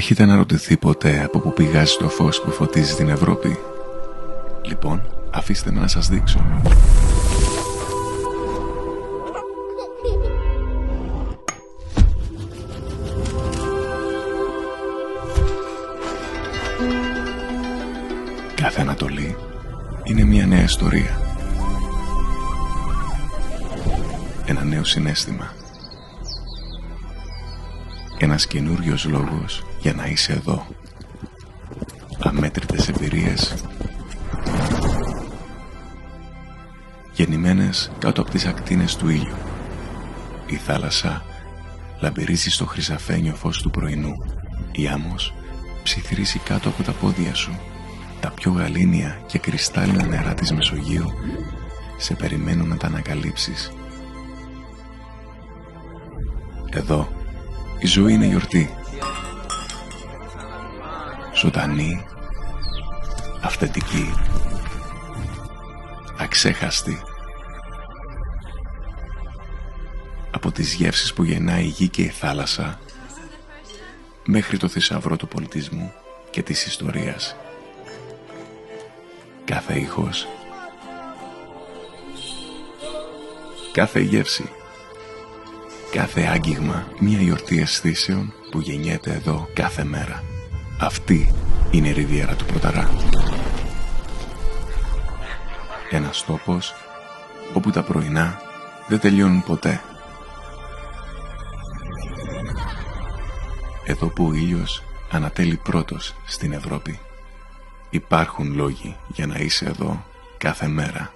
Έχετε αναρωτηθεί ποτέ από πού πηγάζει το φως που φωτίζει την Ευρώπη? Λοιπόν, αφήστε με να σας δείξω. Κάθε Ανατολή είναι μια νέα ιστορία. Ένα νέο συναίσθημα. Ένας καινούριος λόγος για να είσαι εδώ. Αμέτρητες εμπειρίες, γεννημένες κάτω από τις ακτίνες του ήλιου. Η θάλασσα λαμπυρίζει στο χρυσαφένιο φως του πρωινού. Η άμμος ψιθυρίζει κάτω από τα πόδια σου. Τα πιο γαλήνια και κρυστάλλινα νερά της Μεσογείου σε περιμένουν να τα ανακαλύψεις. Εδώ η ζωή είναι γιορτή. Ζωντανή, αυθεντική, αξέχαστη. Από τις γεύσεις που γεννάει η γη και η θάλασσα μέχρι το θησαυρό του πολιτισμού και της ιστορίας. Κάθε ήχος, κάθε γεύση, κάθε άγγιγμα, μια γιορτή αισθήσεων που γεννιέται εδώ κάθε μέρα. Αυτή είναι η Ριβιέρα του Πρωταρά. Ένας τόπος όπου τα πρωινά δεν τελειώνουν ποτέ. Εδώ που ο ήλιος ανατέλει πρώτος στην Ευρώπη. Υπάρχουν λόγοι για να είσαι εδώ κάθε μέρα.